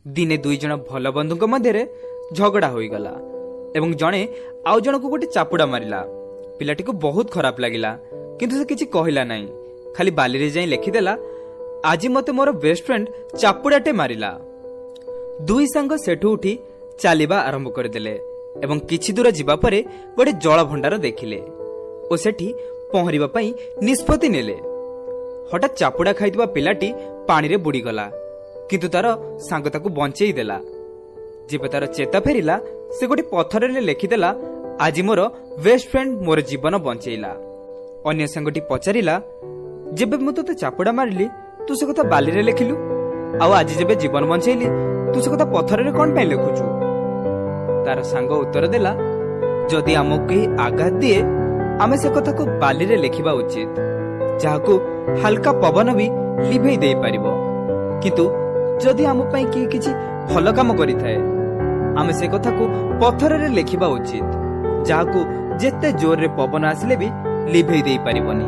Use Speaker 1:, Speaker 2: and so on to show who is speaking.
Speaker 1: ଦିନେ ଦୁଇ ଜଣ ଭଲ ବନ୍ଧୁଙ୍କ ମଧ୍ୟରେ ଝଗଡ଼ା ହୋଇଗଲା ଏବଂ ଜଣେ ଆଉ ଜଣକୁ ଗୋଟେ ଚାପୁଡ଼ା ମାରିଲା। ପିଲାଟିକୁ ବହୁତ ଖରାପ ଲାଗିଲା, କିନ୍ତୁ ସେ କିଛି କହିଲା ନାହିଁ। ଖାଲି ବାଲିରେ ଯାଇ ଲେଖିଦେଲା, ଆଜି ମୋତେ ମୋର ବେଷ୍ଟ ଫ୍ରେଣ୍ଡ ଚାପୁଡ଼ାଟେ ମାରିଲା। ଦୁଇ ସାଙ୍ଗ ସେଠୁ ଉଠି ଚାଲିବା ଆରମ୍ଭ କରିଦେଲେ ଏବଂ କିଛି ଦୂର ଯିବା ପରେ ଗୋଟେ ଜଳଭଣ୍ଡାର ଦେଖିଲେ ଓ ସେଠି ପହଁରିବା ପାଇଁ ନିଷ୍ପତ୍ତି ନେଲେ। ହଠାତ୍ ଚାପୁଡ଼ା ଖାଇଥିବା ପିଲାଟି ପାଣିରେ ବୁଡ଼ିଗଲା, କିନ୍ତୁ ତାର ସାଙ୍ଗ ତାକୁ ବଞ୍ଚେଇ ଦେଲା। ଯେବେ ତାର ଚେତା ଫେରିଲା, ସେ ଗୋଟେ ପଥରରେ ଲେଖିଦେଲା, ଆଜି ମୋର ବେଷ୍ଟ ଫ୍ରେଣ୍ଡ ମୋର ଜୀବନ ବଞ୍ଚେଇଲା। ଅନ୍ୟ ସାଙ୍ଗଟି ପଚାରିଲା, ଯେବେ ମୁଁ ତୋତେ ଚାପୁଡ଼ା ମାରିଲି ତୁ ସେ କଥା ବାଲିରେ ଲେଖିଲୁ, ଆଉ ଆଜି ଯେବେ ଜୀବନ ବଞ୍ଚେଇଲି ତୁ ସେ କଥା ପଥରରେ କଣ ପାଇଁ ଲେଖୁଛୁ? ତାର ସାଙ୍ଗ ଉତ୍ତର ଦେଲା, ଯଦି ଆମକୁ କେହି ଆଘାତ ଦିଏ ଆମେ ସେ କଥାକୁ ବାଲିରେ ଲେଖିବା ଉଚିତ, ଯାହାକୁ ହାଲକା ପବନ ବି ଲିଭେଇ ଦେଇପାରିବ। କିନ୍ତୁ ଯଦି ଆମ ପାଇଁ କିଏ କିଛି ଭଲ କାମ କରିଥାଏ ଆମେ ସେ କଥାକୁ ପଥରରେ ଲେଖିବା ଉଚିତ, ଯାହାକୁ ଯେତେ ଜୋରରେ ପବନ ଆସିଲେ ବି ଲିଭେଇ ଦେଇପାରିବନି।